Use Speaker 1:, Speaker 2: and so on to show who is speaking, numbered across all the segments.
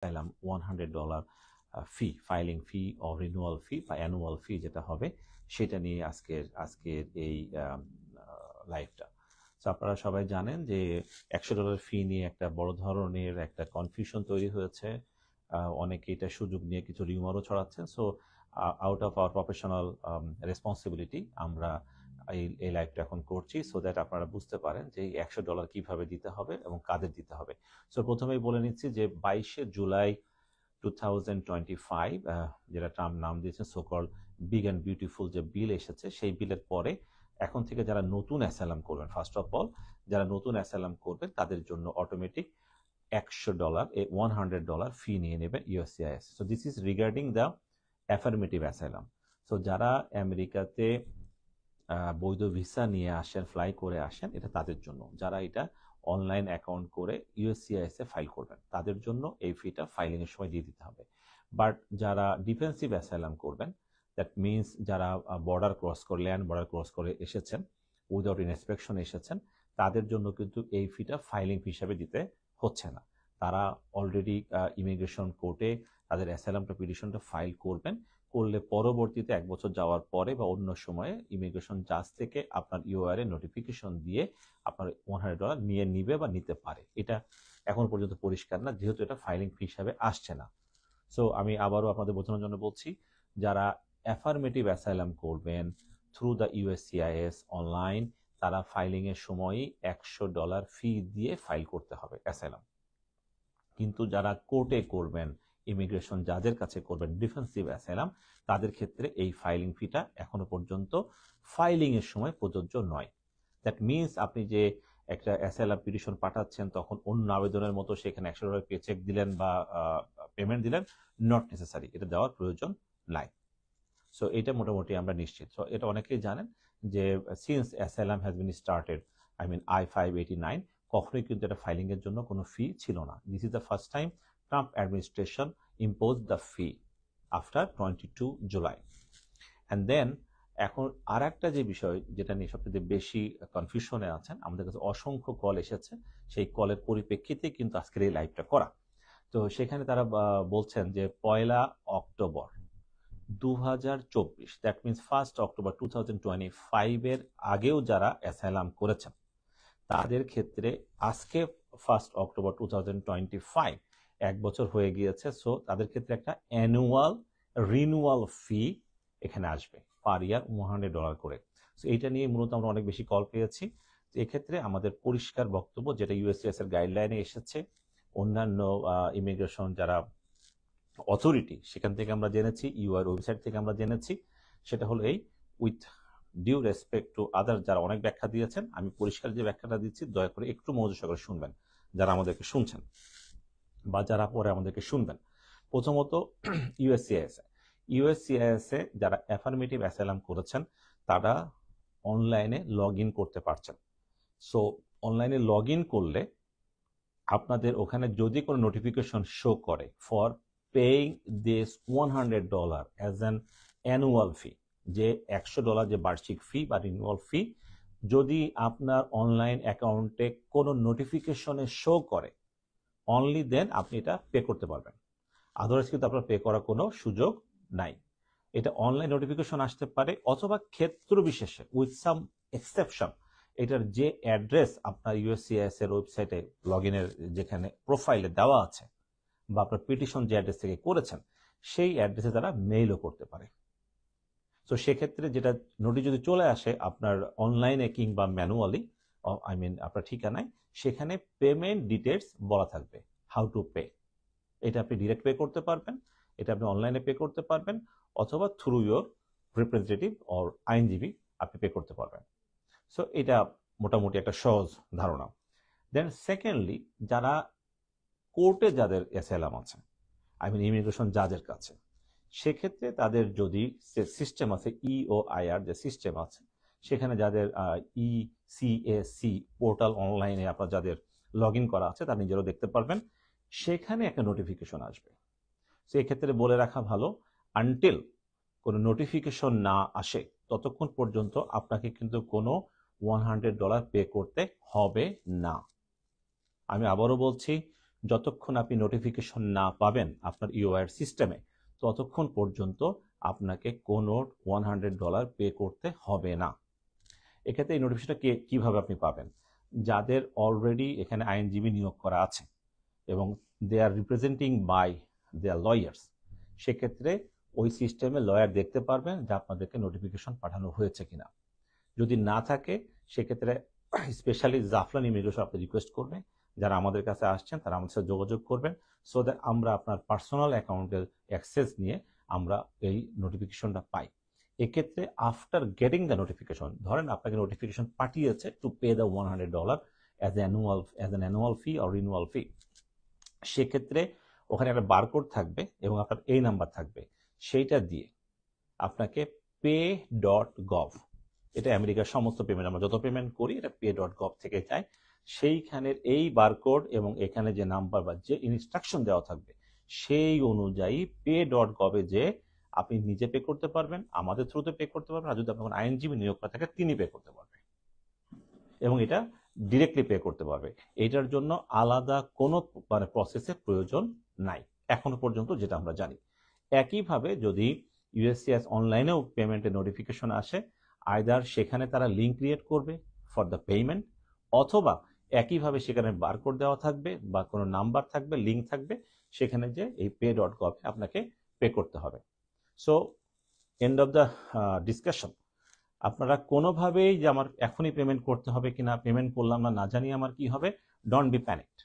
Speaker 1: চাইলাম $100 ফি, filing fee ও renewal fee বা annual ফি যেটা হবে সেটা নিয়ে আজকের এই লাইভটা। তো আপনারা সবাই জানেন যে $100 ফি নিয়ে একটা বড় ধরনের একটা কনফিউশন তৈরি হয়েছে। অনেকে এটা সুযোগ নিয়ে কিছু রিউমারও ছড়াচ্ছেন। So out of our professional responsibility আমরা এই লাইভটা এখন করছি, সো দ্যাট আপনারা বুঝতে পারেন যে এই $100 কিভাবে দিতে হবে এবং কাদের দিতে হবে। সো প্রথমেই বলে নিচ্ছি যে 22শে জুলাই 2025 যেটা ট্রাম্প নাম দিয়েছেন সোকল বিগ অ্যান্ড বিউটিফুল যে বিল এসেছে, সেই বিলের পরে এখন থেকে যারা নতুন অ্যাসাইলাম করবেন, ফার্স্ট অফ অল যারা নতুন অ্যাসাইলাম করবেন তাদের জন্য অটোমেটিক $100 $100 ফি নিয়ে নেবেন USCIS. So this is regarding the affirmative asylum. So যারা আমেরিকাতে বৈধ ভিসা নিয়ে আসেন, ফ্লাই করে আসেন, এটা তাদের জন্য। যারা এটা অনলাইন অ্যাকাউন্ট করে ইউএসসিআইএস এ ফাইল করবেন তাদের জন্য এই ফিটা ফাইলিং এর সময় দিয়ে দিতে হবে। বাট যারা ডিফেন্সিভ অ্যাসাইলাম করবেন, দ্যাট মিনস যারা বর্ডার ক্রস করে, ল্যান্ড বর্ডার ক্রস করে এসেছেন, উইদাউট ইন্সপেকশন এসেছেন, তাদের জন্য কিন্তু এই ফিটা ফাইলিং ফি হিসাবে দিতে হচ্ছে না। তারা অলরেডি ইমিগ্রেশন কোর্টে তাদের অ্যাসাইলামটা পিটিশনটা ফাইল করবেন, করলে পরবর্তীতে 1 বছর যাওয়ার পরে বা অন্য সময়ে ইমিগ্রেশন জাজ থেকে আপনার ইউআর এ নোটিফিকেশন দিয়ে আপনার $100 নিয়ে নিবে বা নিতে পারে। এটা এখন পর্যন্ত পরিষ্কার না, যেহেতু এটা ফাইলিং ফি হিসাবে আসছে না। সো আমি আবারও আপনাদের বোঝানোর জন্য বলছি, যারা অ্যাফার্মেটিভ অ্যাসাইলাম করবেন থ্রু দ্য ইউএসসিআইএস অনলাইন, তারা ফাইলিং এর সময়ই $100 ফি দিয়ে ফাইল করতে হবে অ্যাসাইলাম। কিন্তু যারা কোর্টে করবেন, ইমিগ্রেশন জাজের কাছে করবেন ডিফেন্সিভ অ্যাসাইলাম, তাদের ক্ষেত্রে এই ফাইলিং ফিটা এখনো পর্যন্ত ফাইলিং এর সময় প্রযোজ্য নয়। দ্যাট মিনস আপনি যে একটা অ্যাসাইলাম পিটিশন পাঠাচ্ছেন তখন অন্য আবেদনের মতো সেখানে $100 পে চেক দিলেন বা পেমেন্ট দিলেন, নট নেসেসারি, এটা দেওয়ার প্রয়োজন নাই। সো এটা মোটামুটি আমরা নিশ্চিত। সো এটা অনেকেই জানেন যে since asylum has been started, I mean I-589, কখনোই কিন্তু এটা ফাইলিং এর জন্য কোনো ফি ছিল না। This is the first time Trump administration impose the fee after 22 July. And then এখন আর একটা যে বিষয় যেটা নিয়ে সবচেয়ে বেশি কনফিউশনে আছেন, আমাদের কাছে অসংখ্য কল এসেছে, সেই কলের পরিপ্রেক্ষিতে কিন্তু আজকের এই লাইভটা করা। তো সেখানে তারা বলছেন যে 1 অক্টোবর 2024, দ্যাট মিনস 1 অক্টোবর 2025 এর আগেও যারা অ্যাসাইলাম করেছেন তাদের ক্ষেত্রে আজকে 1 অক্টোবর 2025 1 বছর হয়ে গিয়েছে। সো তাদের ক্ষেত্রে একটা অ্যানুয়াল রিনিউয়াল ফি এখানে আসবে, পার ইয়ার $100 করে। সো এইটা নিয়ে মূলত আমরা অনেক বেশি কল পেয়েছি। তো এক্ষেত্রে আমাদের পরিষ্কার বক্তব্য, যেটা ইউএসসিআইএস এর গাইডলাইনে এসেছে, অন্যান্য ইমিগ্রেশন যারা অথরিটি সেখান থেকে আমরা জেনেছি, ইউআর ওয়েবসাইট থেকে আমরা জেনেছি, সেটা হলো এই, with due respect to other যারা অনেক ব্যাখ্যা দিয়েছেন, আমি পরিষ্কার যে ব্যাখ্যাটা দিচ্ছি দয়া করে একটু মনোযোগ সহকারে শুনবেন যারা আমাদেরকে শুনছেন বা যারা পরে আমাদেরকে শুনবেন। প্রথমত ইউএসসিআইএস এ যারা অ্যাফার্মেটিভ অ্যাসাইলাম করেছেন তারা অনলাইনে লগ ইন করতে পারছেন। সো অনলাইনে লগ ইন করলে আপনাদের ওখানে যদি কোনো নোটিফিকেশন শো করে for paying this $100 as an annual fee, যে $100 যে বার্ষিক ফি বা রিনিউয়াল ফি, যদি আপনার অনলাইন অ্যাকাউন্টে কোনো নোটিফিকেশনে শো করে, অনলি দেন আপনি এটা পে করতে পারবেন। আদারওয়াইজ কিন্তু আপনার পে করার কোনো সুযোগ নাই। এটা অনলাইন নোটিফিকেশন আসতে পারে, অথবা ক্ষেত্র বিশেষে উইথ সাম এক্সেপশন এটার যে অ্যাড্রেস আপনার ইউএসসিআইএস এর ওয়েবসাইটে লগ ইনের যেখানে প্রোফাইলে দেওয়া আছে বা আপনার পিটিশন যে অ্যাড্রেস থেকে করেছেন সেই অ্যাড্রেসে তারা মেইলও করতে পারে। তো সেক্ষেত্রে যেটা নোটিশ যদি চলে আসে আপনার অনলাইনে কিংবা ম্যানুয়ালি, আই মিন আপনার ঠিকানায়, সেখানে পেমেন্ট ডিটেলস বলা থাকবে, হাউ টু পে। এটা আপনি ডিরেক্ট পে করতে পারবেন, এটা আপনি অনলাইনে পে করতে পারবেন, অথবা থ্রু ইয়োর রিপ্রেজেন্টেটিভ অর আইনজীবী আপনি পে করতে পারবেন। সো এটা মোটামুটি একটা সহজ ধারণা। দেন সেকেন্ডলি, যারা কোর্টে যাদের অ্যাসাইলাম আছে, আই মিন ইমিগ্রেশন জাজের কাছে, সেক্ষেত্রে তাদের যদি সিস্টেম আছে, ইওআইআর যে সিস্টেম আছে, সেখানে যাদের ইসিএসি পোর্টাল অনলাইনে আপনার যাদের লগ ইন করা আছে তারা নিজেরাও দেখতে পারবেন, সেখানে একটা নোটিফিকেশন আসবে। সো এক্ষেত্রে বলে রাখা ভালো, আনটিল কোনো নোটিফিকেশন না আসে ততক্ষণ পর্যন্ত আপনাকে কিন্তু কোনো $100 পে করতে হবে না। আমি আবারও বলছি, যতক্ষণ আপনি নোটিফিকেশন না পাবেন আপনার ইউআইয়ের সিস্টেমে, ততক্ষণ পর্যন্ত আপনাকে কোনো $100 পে করতে হবে না। এক্ষেত্রে এই নোটিফিকেশনটা কিভাবে আপনি পাবেন? যাদের অলরেডি এখানে আইনজীবী নিয়োগ করা আছে এবং they are representing by their lawyers, সেক্ষেত্রে ওই সিস্টেমে লয়ার দেখতে পারবেন যে আপনাদেরকে নোটিফিকেশন পাঠানো হয়েছে কিনা। যদি না থাকে সেক্ষেত্রে স্পেশালি জাফরান ইমিগ্রেশন আপনি রিকোয়েস্ট করবেন, যারা আমাদের কাছে আসছেন তারা আমাদের সাথে যোগাযোগ করবেন, সো দ্যাট আমরা আপনার পার্সোনাল অ্যাকাউন্টের অ্যাক্সেস নিয়ে আমরা এই নোটিফিকেশনটা পাই। এক্ষেত্রে আফটার গেটিং দ্য নোটিফিকেশন, ধরেন আপনাকে নোটিফিকেশন পাঠিয়েছে to pay the $100 as an annual fee or renewal fee, সেক্ষেত্রে ওখানে একটা বারকোড থাকবে এবং আপনার এই নাম্বার থাকবে, সেইটা দিয়ে আপনাকে pay.gov, এটা আমেরিকার সমস্ত পেমেন্ট, আমরা যত পেমেন্ট করি এটা pay.gov থেকে যায়, সেইখানের এই বারকোড এবং এখানে যে নাম্বার বা যে ইনস্ট্রাকশন দেওয়া থাকবে সেই অনুযায়ী pay.gov এ যে আপনি নিজে পে করতে পারবেন, আমাদের থ্রুতে পে করতে পারবেন, আর যদি আপনার আইনজীবী নিয়োগ করা থাকে তিনি পে করতে পারবেন এবং এটা ডিরেক্টলি পে করতে পারবে। এটার জন্য আলাদা কোনো প্রসেসের প্রয়োজন নাই এখনো পর্যন্ত যেটা আমরা জানি। একইভাবে যদি ইউএসসিএস অনলাইনেও পেমেন্টের নোটিফিকেশন আসে, আইদার সেখানে তারা লিঙ্ক ক্রিয়েট করবে ফর দ্য পেমেন্ট, অথবা একইভাবে সেখানে বারকোড দেওয়া থাকবে বা কোনো নাম্বার থাকবে, লিঙ্ক থাকবে, সেখানে যে এই pay.gov আপনাকে পে করতে হবে। So end of the discussion, আপনারা কোনোভাবেই যে আমার এখনই পেমেন্ট করতে হবে কিনা, পেমেন্ট করলাম না জানি আমার কি হবে, ডোন্ট বি প্যানিকড।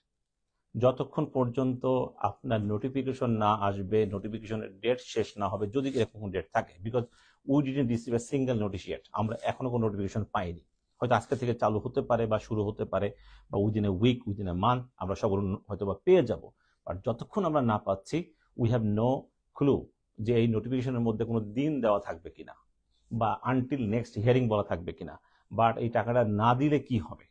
Speaker 1: যতক্ষণ পর্যন্ত আপনার নোটিফিকেশন না আসবে, নোটিফিকেশনের ডেট শেষ না হবে, যদি এরকম ডেট থাকে, because we didn't receive a single notice yet, আমরা এখনো কোনো নোটিফিকেশন পাইনি, হয়তো আজকে থেকে চালু হতে পারে বা শুরু হতে পারে বা within a week, within a month আমরা সব হয়তো বা পেয়ে যাব, বাট যতক্ষণ আমরা না পাচ্ছি উই হ্যাভ নো ক্লু যে এই নোটিফিকেশনের মধ্যে কোনো দিন দেওয়া থাকবে কিনা বা আনটিল নেক্সট হিয়ারিং বলা থাকবে কিনা, বাট এই টাকাটা না দিলে কি হবে।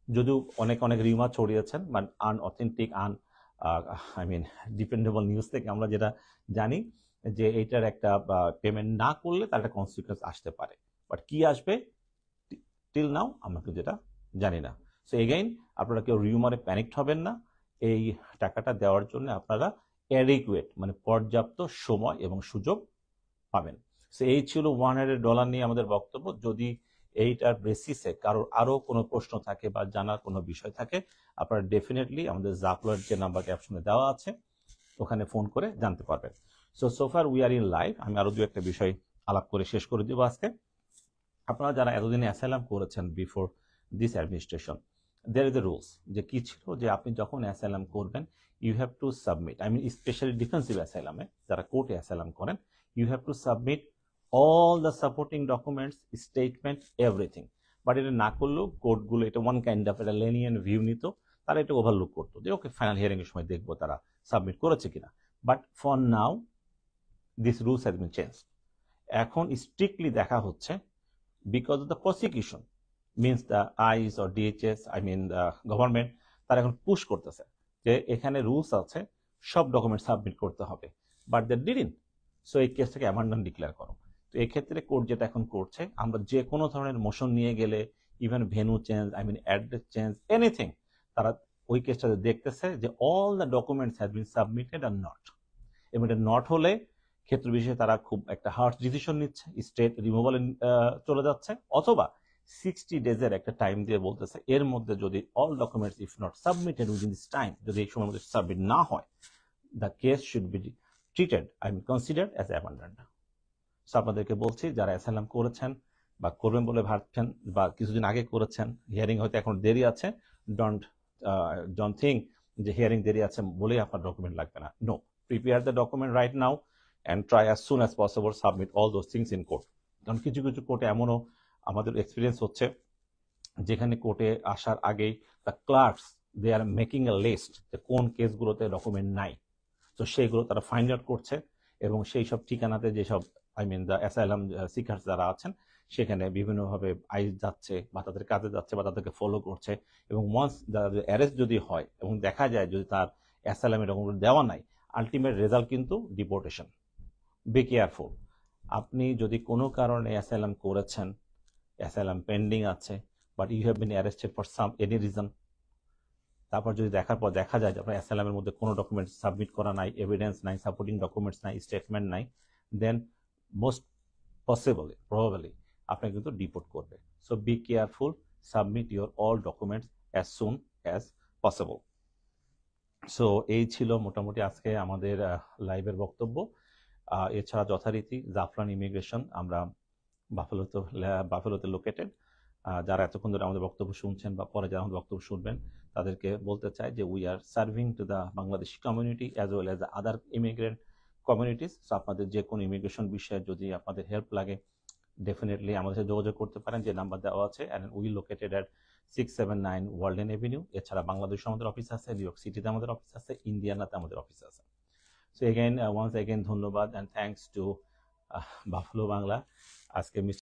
Speaker 1: যদিও অনেক রিউমার ছড়িয়েছেন, বাট আনঅথেন্টিক ডিপেন্ডেবল নিউজ থেকে আমরা যেটা জানি যে এইটার একটা পেমেন্ট না করলে তার একটা কনসিকুয়েন্স আসতে পারে, বাট কি আসবে টিল নাও আমরা কিন্তু যেটা জানি না। সো এগেইন আপনারা কেউ রিউমারে প্যানিকড হবেন না, এই টাকাটা দেওয়ার জন্য আপনারা অ্যাডিকুয়েট পর্যাপ্ত সময় এবং সুযোগ পাবেন। সো এই ছিল $100 নিয়ে আমাদের বক্তব্য। যদি এইটার বেসিসে কারোর আরো কোনো প্রশ্ন থাকে বা জানার কোনো বিষয় থাকে, আপনারা ডেফিনেটলি আমাদের জাফলার যে নাম্বার ক্যাপশনে দেওয়া আছে ওখানে ফোন করে জানতে পারবেন। So far we are in live. আমি আরো দু একটা বিষয় আলাপ করে শেষ করে দিব আজকে। আপনারা যারা এতদিনে অ্যাসাইলাম করেছেন before this administration, there is a rules, যে কি ছিল যে আপনি যখন অ্যাসাইলাম করবেন you have to submit, specially defensive অ্যাসাইলামে যারা কোর্টে অ্যাসাইলাম করেন, you have to submit all the supporting documents, statement, everything. But এটা না করলেও কোর্টগুলো এটা ওয়ান কাইন্ড অফ একটা লেনিয়ান ভিউ নিত, তারা এটা ওভারলুক করতো যে ওকে ফাইনাল হিয়ারিং এর সময় দেখবো তারা সাবমিট করেছে কিনা। But for now this rules has been change. এখন স্ট্রিক্টলি দেখা হচ্ছে because of the prosecution, means the ICE or DHS, the government, তারা এখন পুশ করতেছে যে এখানে রুলস আছে সব ডকুমেন্ট সাবমিট করতে হবে, বাট দে ডিডন্ট। সো এই কেসটাকে অ্যাবান্ডন ডিক্লেয়ার করো। তো এক্ষেত্রে কোর্ট যেটা এখন করছে, আমরা যে কোনো ধরনের মোশন নিয়ে গেলে, even venue change, address change, anything, তারা ওই কেসটাতে দেখতেছে যে all the documents have been submitted are not, এবং এটা নট হলে ক্ষেত্র বিশেষে তারা খুব একটা হার্শ ডিসিশন নিচ্ছে, স্টেট রিমুভালে চলে যাচ্ছে, অথবা 60 ডেজের একটা টাইম দিয়ে বলতেছে এর মধ্যে যদি all documents if not submitted within this time, যদি এই সময়ের মধ্যে সাবমিট না হয়, the case should be treated considered as abandoned. So আপনাদেরকে বলছি যারা অ্যাসাইলাম করেছেন বা করবেন বলে ভাবছেন বা কিছুদিন আগে করেছেন, হিয়ারিং হয়তো এখন দেরি আছে, ডোন্ট থিঙ্ক যে হিয়ারিং দেরি আছে বলেই আপনার ডকুমেন্ট লাগবে না। No, prepare the document right now and try as soon as possible submit all those things in court. কারণ কিছু কোর্টে এমনও আমাদের এক্সপিরিয়েন্স হচ্ছে যেখানে কোর্টে আসার আগেই the clerks they are making a list যে কোন কেসগুলোতে ডকুমেন্ট নাই, তো সেইগুলো তারা ফাইন্ড আউট করছে এবং সেই সব ঠিকানাতে যেসব দ্য অ্যাসাইলাম সিকার্স যারা আছেন সেখানে বিভিন্নভাবে আইস যাচ্ছে বা তাদের কাজে যাচ্ছে বা তাদেরকে ফলো করছে, এবং ওয়ান্স অ্যারেস্ট যদি হয় এবং দেখা যায় যদি তার অ্যাসাইলামের ডকুমেন্ট দেওয়া নাই, আলটিমেট রেজাল্ট কিন্তু ডিপোর্টেশন। Be careful. আপনি যদি কোনো কারণে অ্যাসাইলাম করেছেন, অ্যাসাইলাম পেন্ডিং আছে, but you have been arrested for some any reason, তারপর যদি দেখার পর দেখা যায় যে আপনার অ্যাসাইলামের মধ্যে কোনো ডকুমেন্টস সাবমিট করা নাই, এভিডেন্স নাই, সাপোর্টিং ডকুমেন্টস নাই, স্টেটমেন্ট নাই, দেন মোস্ট probably আপনাকে কিন্তু ডিপোর্ট করবে। So be careful, submit your all documents as soon as possible. So এই ছিল মোটামুটি আজকে আমাদের লাইভের বক্তব্য। এছাড়া যথারীতি জাফরান ইমিগ্রেশন, আমরা বাফেলোতে লোকেটেড। যারা এতক্ষণ ধরে আমাদের বক্তব্য শুনছেন বা পরে যারা আমাদের বক্তব্য শুনবেন, তাদেরকে বলতে চাই যে we are serving to the Bangladeshi community as well as the other immigrant communities. So আপনাদের যে কোনো ইমিগ্রেশন বিষয়ে যদি আপনাদের হেল্প লাগে, ডেফিনেটলি আমাদের সাথে যোগাযোগ করতে পারেন, যে নাম্বার দেওয়া আছে। And we located at 679 Walden Avenue. এছাড়া বাংলাদেশে আমাদের অফিস আছে, নিউ ইয়র্ক সিটিতে আমাদের অফিস আছে, ইন্ডিয়ানাতে আমাদের অফিস আছে। সো এগেইন ওয়ান্স এগেইন ধন্যবাদ and thanks to buffalo Bangla. আজকে